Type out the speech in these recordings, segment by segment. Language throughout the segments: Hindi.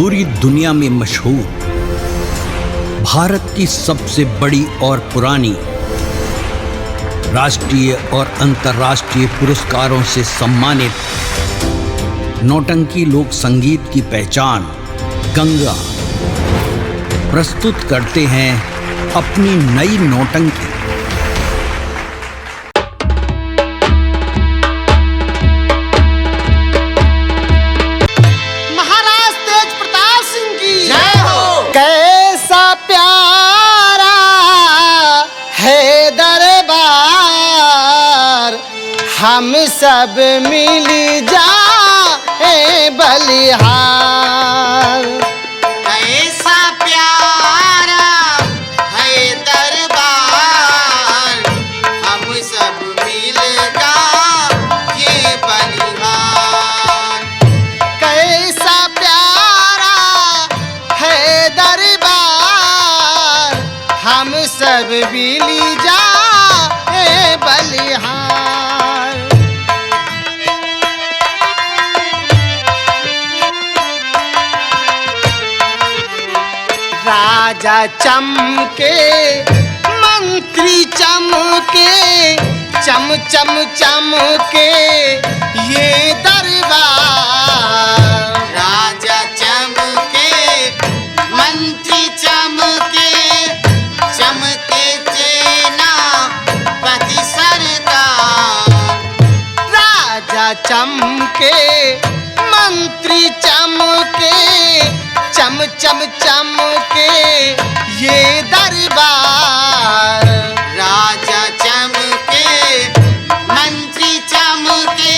पूरी दुनिया में मशहूर, भारत की सबसे बड़ी और पुरानी, राष्ट्रीय और अंतर्राष्ट्रीय पुरस्कारों से सम्मानित नौटंकी लोक संगीत की पहचान गंगा प्रस्तुत करते हैं अपनी नई नौटंकी। महाराज तेज प्रताप सिंह की जय हो। कैसा प्यारा है दरबार, हम सब मिल जाए बलिहार। कैसा प्यारा है दरबार, हम सब मिल जाए बलिहार। कैसा प्यारा है दरबार, हम सब मिल जाए बलिहार। राजा चमके मंत्री चमके, चम चम चमके ये दरबार। राजा चमके मंत्री चमके, चमके सेना पति सरदार। राजा चमके मंत्री चमके, चम चम चमके ये दरबार। राजा चमके मंत्री चमके,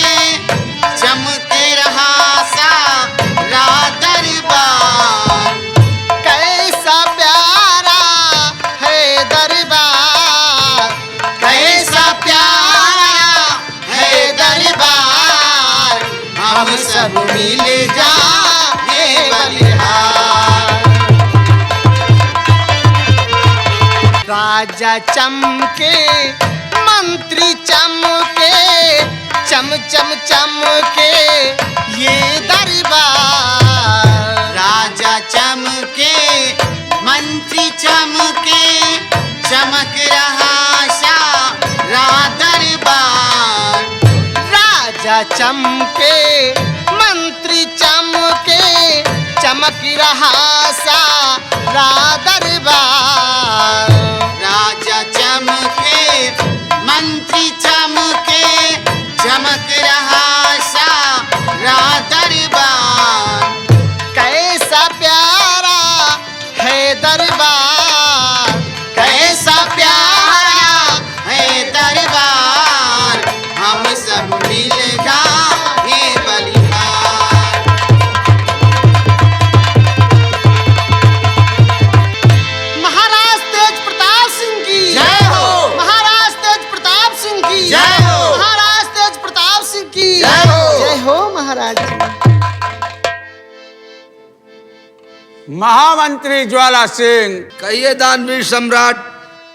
चमके रहा सारा दरबार। कैसा प्यारा है दरबार, कैसा प्यारा है दरबार, हम सब मिल जाए बलिहार। राजा चमके मंत्री चमके, चम चम चमके ये दरबार। राजा चमके मंत्री चमके, चमक रहा सारा दरबार। राजा चमके मंत्री चमके, चमक रहा सारा दरबार। राजा चमके मंत्री चमके, चमक रहा सारा दरबार। कैसा प्यारा है दरबार, कैसा प्यारा है दरबार, हम सब मिल जाए बलिहार। महाराज तेज प्रताप सिंह की जय हो। महाराज तेज प्रताप सिंह की जय हो। महाराज तेज प्रताप सिंह की जय हो। जय हो महाराज जी। महामंत्री ज्वाला सिंह, कहिए दानवीर सम्राट।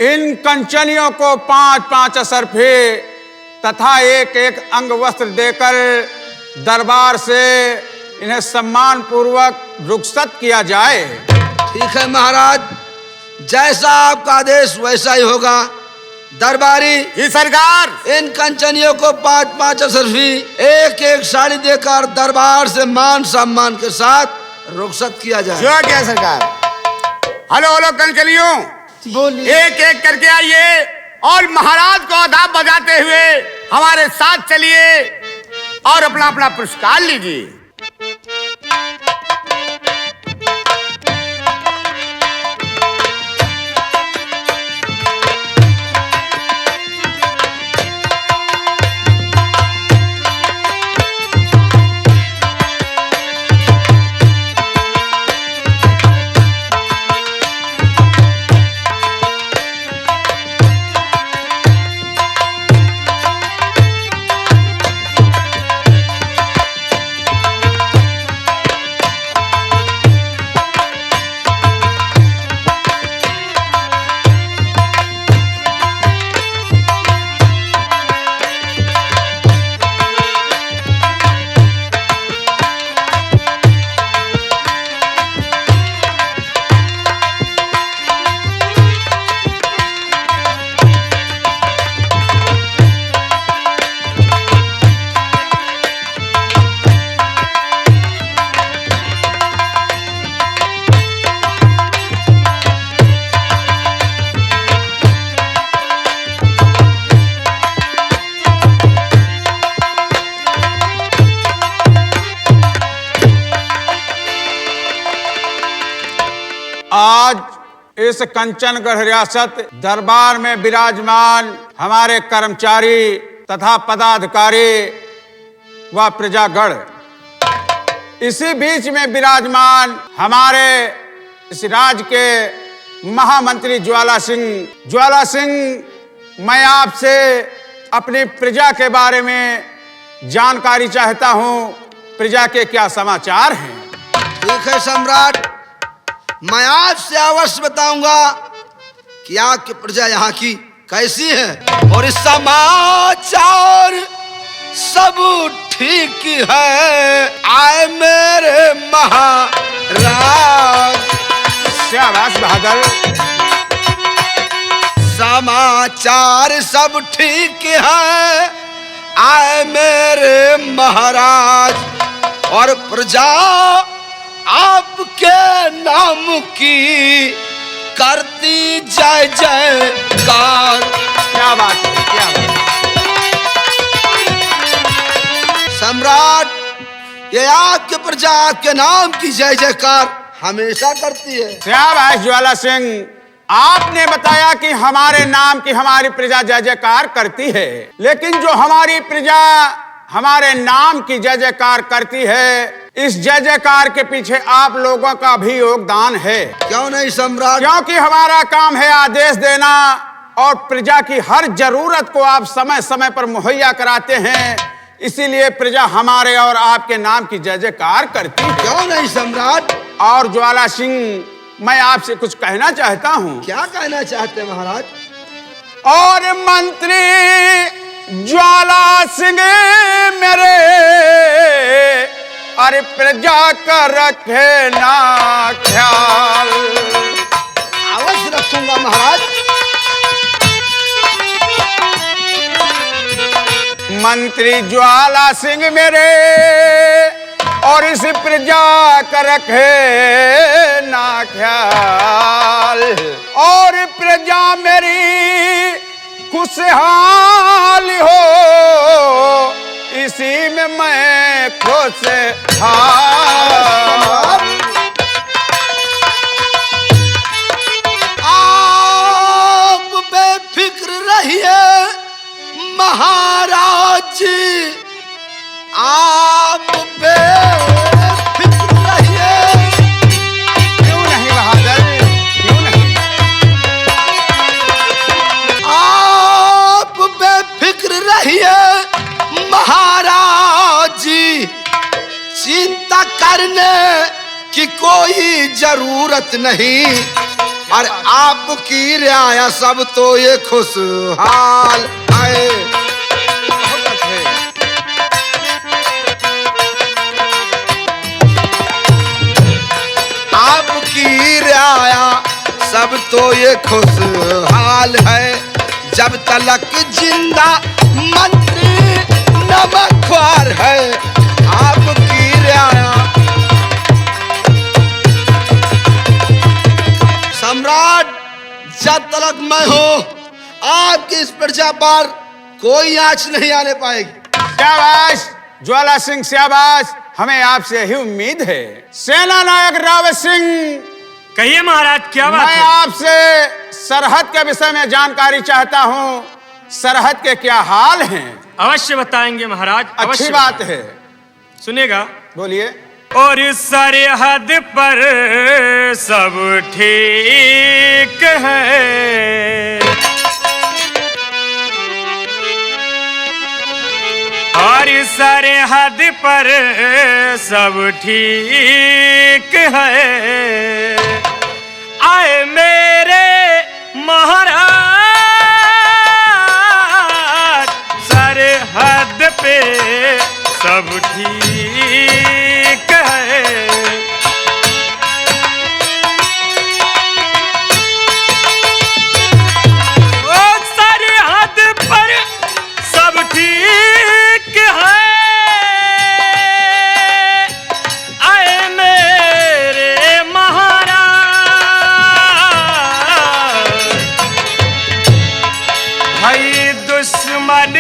इन कंचनियों को 5-5 असरफे तथा एक एक अंग वस्त्र देकर दरबार से इन्हें सम्मान पूर्वक रुखसत किया जाए। ठीक है महाराज, जैसा आपका आदेश वैसा ही होगा। दरबारी ही सरकार। इन कंचनियों को 5-5 असरफी एक एक साड़ी देकर दरबार से मान सम्मान के साथ रुखसत किया जाए। जो क्या सरकार। हेलो हेलो कंचनियों, बोलिए। एक एक करके आइए और महाराज को आदाब बजाते हुए हमारे साथ चलिए और अपना अपना पुरस्कार लीजिए। इस कंचनगढ़ रियासत दरबार में विराजमान हमारे कर्मचारी तथा पदाधिकारी व प्रजागण, इसी बीच में विराजमान हमारे इस राज्य के महामंत्री ज्वाला सिंह, मैं आपसे अपनी प्रजा के बारे में जानकारी चाहता हूं। प्रजा के क्या समाचार हैं? ठीक है सम्राट, मैं आपसे अवश्य बताऊंगा कि आपकी प्रजा यहाँ की कैसी है। और इस समाचार सब ठीक है, आए मेरे महाराज। शाबाश बहादुर। समाचार सब ठीक है, आए मेरे महाराज। और प्रजा आपके नाम की करती जय जयकार। क्या बात है, क्या बात है। सम्राट, ये आपके प्रजा आपके नाम की जय जयकार हमेशा करती है। शाबाश ज्वाला सिंह, आपने बताया कि हमारे नाम की हमारी प्रजा जय जयकार करती है, लेकिन जो हमारी प्रजा हमारे नाम की जय जयकार करती है, इस जय जयकार के पीछे आप लोगों का भी योगदान है। क्यों नहीं सम्राट? क्योंकि हमारा काम है आदेश देना और प्रजा की हर जरूरत को आप समय समय पर मुहैया कराते हैं, इसीलिए प्रजा हमारे और आपके नाम की जय जयकार करती है। क्यों नहीं सम्राट? और ज्वाला सिंह, मैं आपसे कुछ कहना चाहता हूँ। क्या कहना चाहते हैं महाराज? और मंत्री ज्वाला सिंह मेरे, अरे प्रजा का रखे ना ख्याल। अवश्य रखूंगा महाराज। मंत्री ज्वाला सिंह मेरे, और इस प्रजा का रखे ना ख्याल। और प्रजा मेरी खुशहाल हो, इसी में मैं खुशहाल। आप बेफिक्र रहिए महाराज जी, आप बेफिक्र रहिए। क्यों नहीं बहादुर, क्यों नहीं? आप बेफिक्र रहिए महाराज जी, चिंता करने की कोई जरूरत नहीं। और आपकी रियाया सब तो ये खुशहाल है। आपकी रियाया सब तो ये खुशहाल है। जब तलक जिंदा मंत्री नमकवार है, आपकी रियाया। सम्राट, जब तलक मैं हूँ, आपकी इस प्रजा पर कोई आंच नहीं आने पाएगी। शाबाश ज्वाला सिंह, शाबाश, हमें आपसे यही उम्मीद है। सेना नायक रावत सिंह, कहिए महाराज, क्या बात मैं है? आपसे सरहद के विषय में जानकारी चाहता हूँ। सरहद के क्या हाल हैं? अवश्य बताएंगे महाराज, अच्छी अवश्य बात है, सुनेगा। बोलिए। और सरहद पर सब ठीक है, और सरहद पर सब ठीक है। आए मेरे महाराज, सरहद पे सब ठीक है। ओ सरहद पर सब ठीक है, आए मेरे महाराज। भाई दुश्मन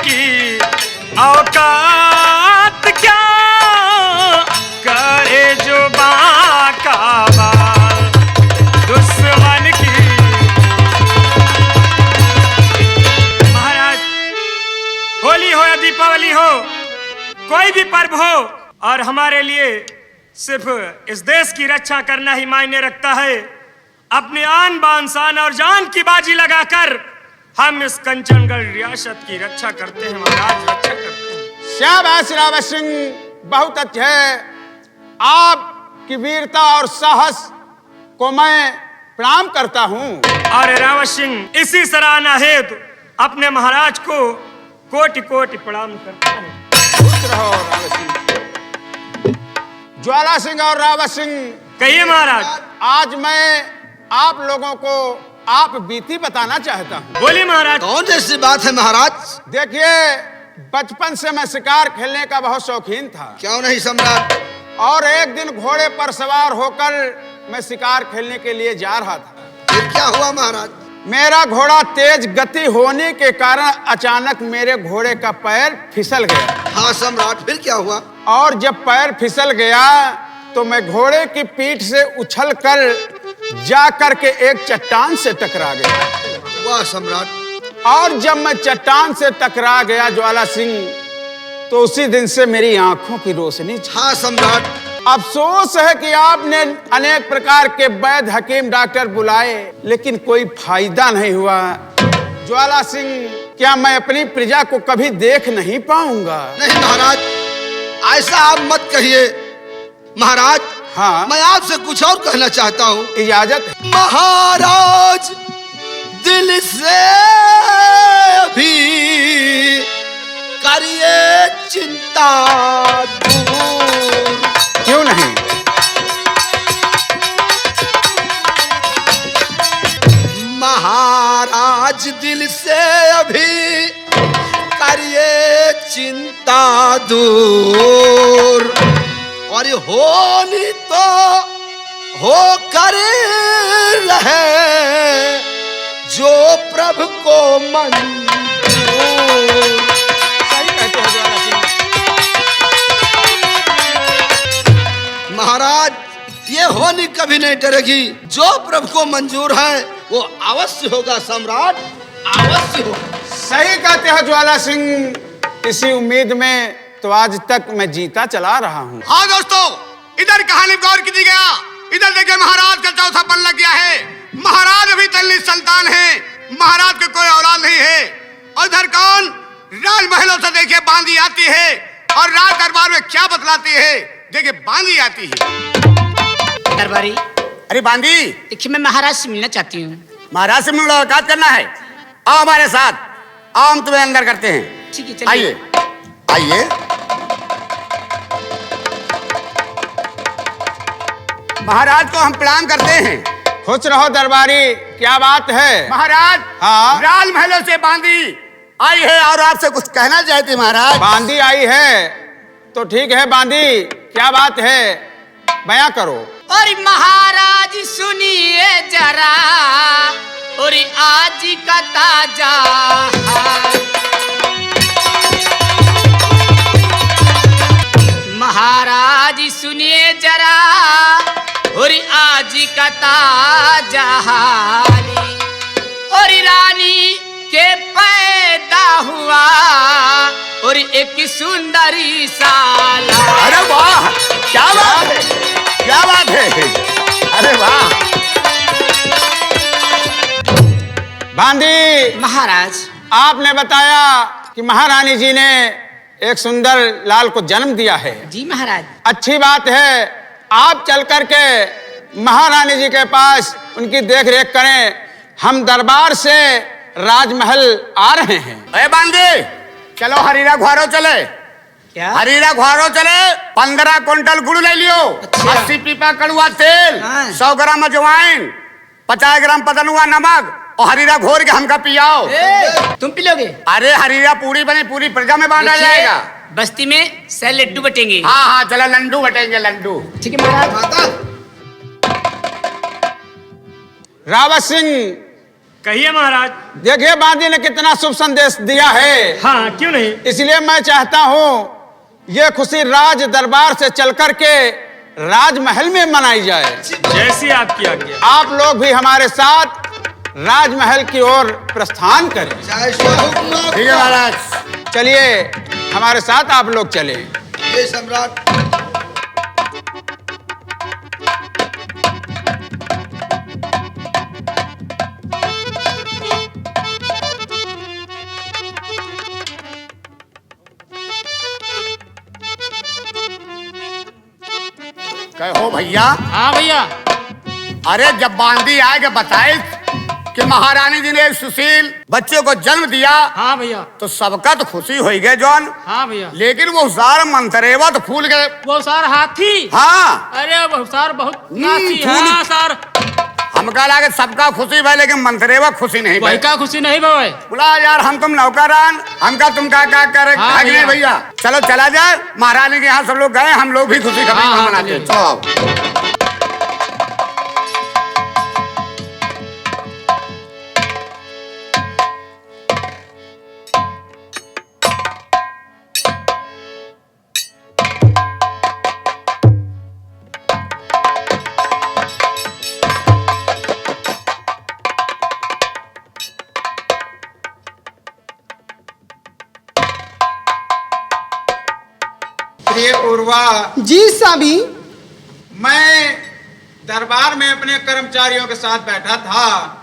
की औकात क्या करे जो बाका और हमारे लिए सिर्फ इस देश की रक्षा करना ही मायने रखता है। अपने आन बान शान और जान की बाजी लगाकर हम इस कंचनगढ़ रियासत की रक्षा करते हैं महाराज, रक्षा करते हैं। शाबाश रावत सिंह, बहुत अच्छा है। आपकी वीरता और साहस को मैं प्रणाम करता हूँ। और रावत सिंह इसी सराहना हेतु अपने महाराज को कोटि कोटि प्रणाम करता है। खुश रहो रावत सिंह। ज्वाला सिंह और रावत सिंह, कहिए महाराज। आज मैं आप लोगों को आप बीती बताना चाहता हूँ। बोलिए महाराज। कौन जैसी बात है महाराज? देखिए, बचपन से मैं शिकार खेलने का बहुत शौकीन था। क्यों नहीं सम्राट? और एक दिन घोड़े पर सवार होकर मैं शिकार खेलने के लिए जा रहा था। फिर क्या हुआ महाराज? मेरा घोड़ा तेज गति होने के कारण अचानक मेरे घोड़े का पैर फिसल गया। हाँ सम्राट, फिर क्या हुआ? और जब पैर फिसल गया तो मैं घोड़े की पीठ से उछलकर जा करके एक चट्टान से टकरा गया। वाह सम्राट। और जब मैं चट्टान से टकरा गया ज्वाला सिंह, तो उसी दिन से मेरी आंखों की रोशनी छा। हाँ सम्राट। अफसोस है कि आपने अनेक प्रकार के वैद्य, हकीम, डॉक्टर बुलाए, लेकिन कोई फायदा नहीं हुआ। ज्वाला सिंह, क्या मैं अपनी प्रजा को कभी देख नहीं पाऊंगा? नहीं महाराज, ऐसा आप मत कहिए महाराज। हाँ, मैं आपसे कुछ और कहना चाहता हूँ। इजाजत है। महाराज दिल से भी करिए चिंता दूर। क्यों नहीं? महाराज दिल से अभी करिए चिंता दूर, और होनी तो हो कर रहे जो प्रभु को मंजूर। सही कहते हो ज्वाला सिंह। महाराज, ये होनी कभी नहीं डरेगी। जो प्रभु को मंजूर है वो अवश्य होगा सम्राट, अवश्य होगा। सही कहते हो ज्वाला सिंह। इसी उम्मीद में तो आज तक मैं जीता चला रहा हूँ। हाँ दोस्तों, इधर कहानी गौर कीजिएगा। इधर देखिए, महाराज का चौथा पल्ला क्या है। महाराज अभी तल्ली संतान है, महाराज के कोई औलाद नहीं है। और इधर कौन? राजमहलों से देखिए बांदी आती है, और राज दरबार में क्या बतलाती है। देखिए बांदी आती है। दरबारी, अरे बांदी, देखिए मैं महाराज से मिलना चाहती हूँ। महाराज से मुलाकात करना है? आओ हमारे साथ, आओ हम तुम्हें अंदर करते हैं। ठीक है, चलिए। आइए आइए। महाराज को हम प्रणाम करते हैं। खुश रहो दरबारी, क्या बात है? महाराज, हाँ? राजमहलों से बांदी आई है और आपसे कुछ कहना चाहती महाराज। बांदी आई है तो ठीक है। बांदी, क्या बात है, बयां करो। और महाराज सुनिए जरा, और आज का ताजा हाल। महाराज सुनिए जरा, और आज का ताजा हाल। और रानी के पैदा हुआ और एक सुंदरी साला। अरे वाह, क्या बात है, क्या बात है। अरे वाह। बांदी, महाराज, आपने बताया कि महारानी जी ने एक सुंदर लाल को जन्म दिया है। जी महाराज। अच्छी बात है। आप चल करके महारानी जी के पास उनकी देख रेख करें। हम दरबार से राजमहल आ रहे हैं। अरे बांदी, चलो हरीरा घुआरो चले। क्या? हरीरा घुआरो चले। 15 क्विंटल गुड़ ले लियो। अच्छा। 80 पीपा कड़ुआ तेल, हाँ। 100 ग्राम अजवाइन, 50 ग्राम पतनुआ नमक, और हरीरा घोर के हमका पियाओ। तुम पिलोगे? अरे हरीरा पूरी बनी, पूरी प्रजा में बांटा देखिए, जाएगा। बस्ती में 100 लड्डू बटेंगे। हाँ हाँ, चलो लड्डू बटेंगे, लड्डू। ठीक है महाराज। माता, रावत सिंह, कहिए महाराज। देखिए बांदी ने कितना शुभ संदेश दिया है। हाँ, क्यों नहीं। इसलिए मैं चाहता हूँ ये खुशी राज दरबार से चल करके राजमहल में मनाई जाए। जैसी आपकी आज्ञा। आप लोग भी हमारे साथ राजमहल की ओर प्रस्थान करें। जय श्री हुक्म। ठीक है महाराज। चलिए हमारे साथ आप लोग चलें। ये सम्राट। कहो भैया। हाँ भैया। अरे जब बांदी आएगा बताए कि महारानी जी ने एक सुशील बच्चे को जन्म दिया। हाँ भैया। तो सबका तो खुशी हो गए जॉन। हाँ भैया। लेकिन वो सारा मंत्रेवा तो फूल गए। वो सार हाथी। हाँ अरे वो सार बहुत नाची है। फूल- हाँ सार हमका लगे सबका खुशी भाई, लेकिन मंत्रेवा खुशी नहीं भाई। भाई का खुशी नहीं भाई। बोला यार हम तुम नौकरान, हमका तुम क्या करे। हाँ भैया। भैया चलो चला जाए, महारानी के यहाँ सब लोग गए, हम लोग भी खुशी खबरी हाँ, मनाते चलिए। हैं। चलो आओ। प्रिय पूर्वा, जी स्वामी। मैं दरबार में अपने कर्मचारियों के साथ बैठा था।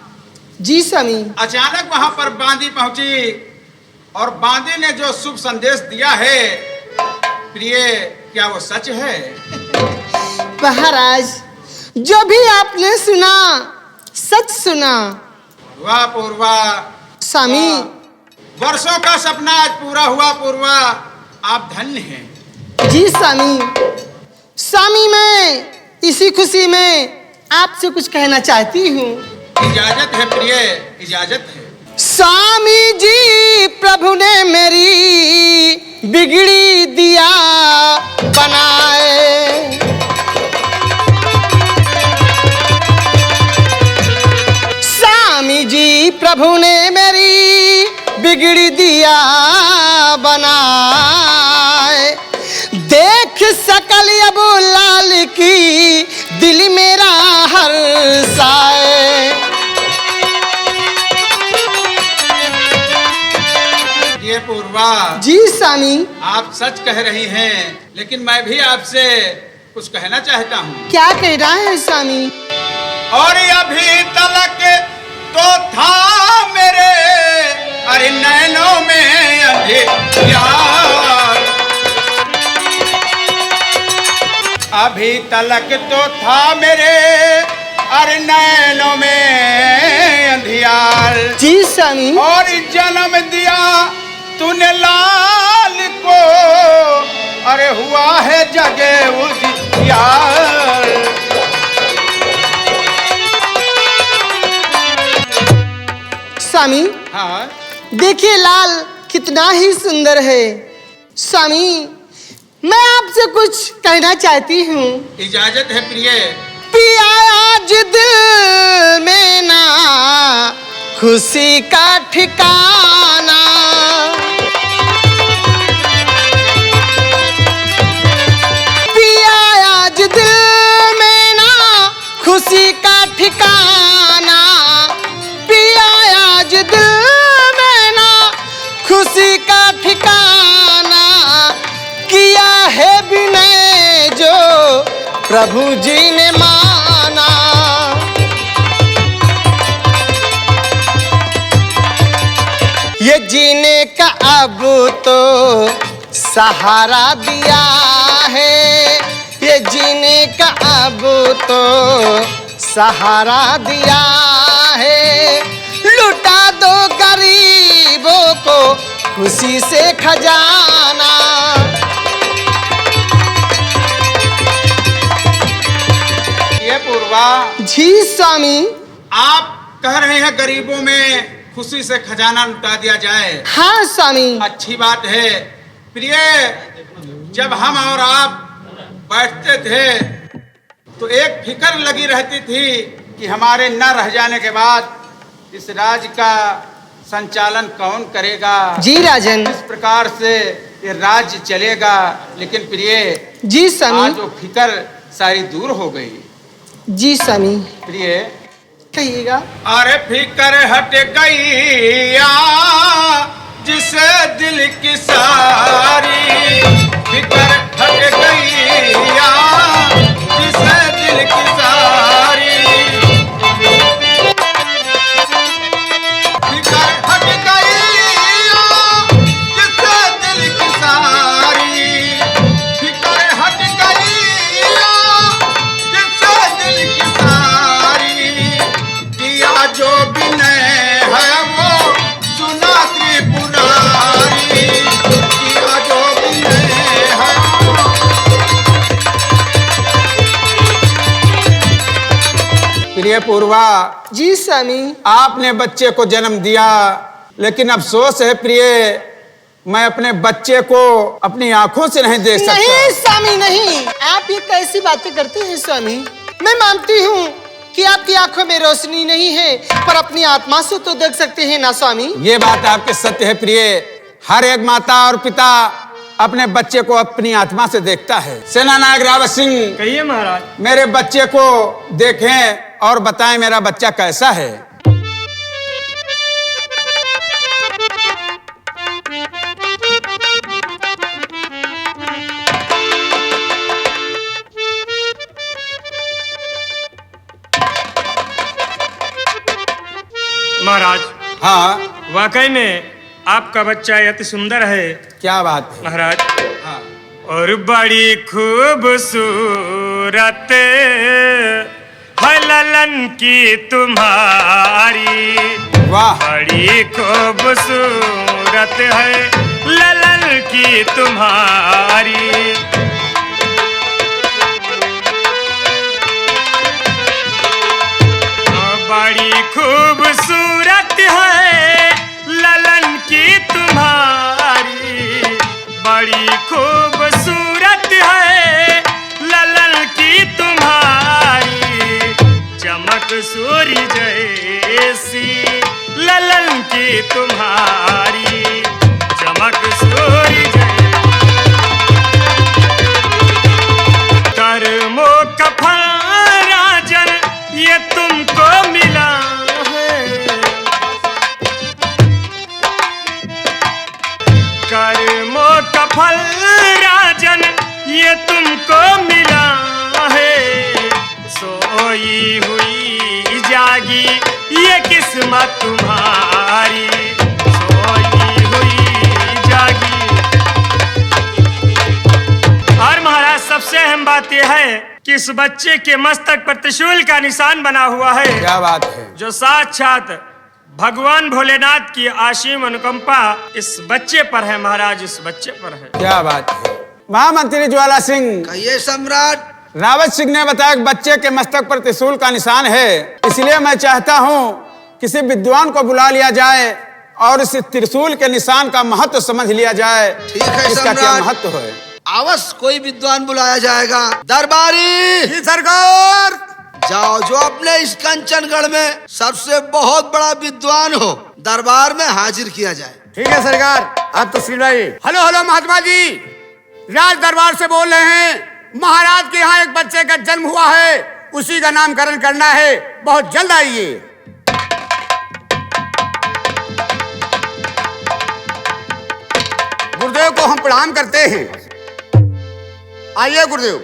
जी स्वामी। अचानक वहां पर बांदी पहुंची और बांदी ने जो शुभ संदेश दिया है, प्रिय क्या वो सच है? महाराज जो भी आपने सुना सच सुना। वाह पूर्वा। स्वामी। वर्षों का सपना आज पूरा हुआ पूर्वा, आप धन्य हैं। जी स्वामी। स्वामी मैं इसी खुशी में आपसे कुछ कहना चाहती हूँ। इजाजत है प्रिय, इजाजत है। स्वामी जी प्रभु ने मेरी बिगड़ी दिया बनाए। स्वामी जी प्रभु ने मेरी बिगड़ी दिया बनाए। देख सकल अबू लाल की दिल मेरा हर्षाए। ये पूर्वा, जी स्वामी। आप सच कह रही हैं, लेकिन मैं भी आपसे कुछ कहना चाहता हूँ। क्या कह रहा है स्वामी? और अभी तलक तो था मेरे अरे नैनों में अंधेर, अभी तलक तो था मेरे अरे नैनों में अंधियार। जी स्वामी। और जन्म दिया तूने लाल को, अरे हुआ है जगे उजियार। स्वामी। हाँ देखिए लाल कितना ही सुंदर है। स्वामी मैं आपसे कुछ कहना चाहती हूँ। इजाजत है प्रिय। पिया आज दिल में ना खुशी का ठिकाना। पिया आज दिल में ना खुशी का ठिकाना। पिया आज दिल में ना खुशी का ठिकाना। किया है विनय जो प्रभु जी ने माना। ये जीने का अब तो सहारा दिया है। ये जीने का अब तो सहारा दिया है। लुटा दो गरीबों को खुशी से खजाना। ये पूर्वा, जी स्वामी। आप कह रहे हैं गरीबों में खुशी से खजाना लुटा दिया जाए। हाँ स्वामी। अच्छी बात है प्रिय। जब हम और आप बैठते थे तो एक फिक्र लगी रहती थी कि हमारे न रह जाने के बाद इस राज्य का संचालन कौन करेगा। जी राजन। इस प्रकार से ये राज्य चलेगा। लेकिन प्रिय जी स्वामी। आज वो फिक्र सारी दूर हो गई। जी स्वामी। प्रिय कहिएगा। अरे फिक्र हट गई जिस दिल की सारी, फिक्र हट गई जिस दिल की सारी। फिक्र हट गई जिस दिल की सारी। फिक्र हट गई प्रिय पूर्वा, जी स्वामी। आपने बच्चे को जन्म दिया, लेकिन अफसोस है प्रिय, मैं अपने बच्चे को अपनी आंखों से नहीं देख सकता। नहीं स्वामी नहीं, आप ये कैसी बातें करते हैं स्वामी। मैं मानती हूँ कि आपकी आंखों में रोशनी नहीं है, पर अपनी आत्मा से तो देख सकते हैं ना स्वामी। ये बात आपके सत्य है प्रिय। हर एक माता और पिता अपने बच्चे को अपनी आत्मा से देखता है। सेनानायक रावत सिंह, कहिए महाराज। मेरे बच्चे को देखें और बताएं मेरा बच्चा कैसा है। महाराज, हाँ, वाकई में आपका बच्चा अति सुंदर है क्या बात है। महाराज। हाँ। और बड़ी खूबसूरत है ललन की तुम्हारी, वाह, बड़ी खूबसूरत है ललन की तुम्हारी। बड़ी खूबसूरत है ललन की तुम्हारी, बड़ी खूबसूरत है ललन की तुम्हारी। चमक सूर्य जैसी ललन की तुम्हारी, चमक सूर्य जैसी। कर्मों का फल राजन ये तुमको मिला है, कर्मों का फल राजन ये तुमको मिला है। सोई हुई जागी ये किस्मत तुम्हारी, सोई हुई जागी। और महाराज, सबसे अहम बात यह है कि इस बच्चे के मस्तक पर त्रिशूल का निशान बना हुआ है, क्या बात है। जो साक्षात भगवान भोलेनाथ की असीम अनुकंपा इस बच्चे पर है महाराज, इस बच्चे पर है। क्या बात है। महामंत्री ज्वाला सिंह, कहिए सम्राट। रावत सिंह ने बताया कि बच्चे के मस्तक पर त्रिशूल का निशान है, इसलिए मैं चाहता हूँ किसी विद्वान को बुला लिया जाए और इस त्रिशूल के निशान का महत्व समझ लिया जाए। ठीक है इसका क्या सम्राट। महत्व है। अवश्य कोई विद्वान बुलाया जाएगा। दरबारी, जी सरकार। जाओ, जो अपने इस कंचनगढ़ में सबसे बहुत बड़ा विद्वान हो, दरबार में हाजिर किया जाए। ठीक है सरकार, आप तस्वीर लाइए। हेलो हेलो महात्मा जी, राज दरबार से बोल रहे हैं। महाराज के यहाँ एक बच्चे का जन्म हुआ है, उसी का नामकरण करना है, बहुत जल्द आइए। गुरुदेव को हम प्रणाम करते हैं। आइए गुरुदेव।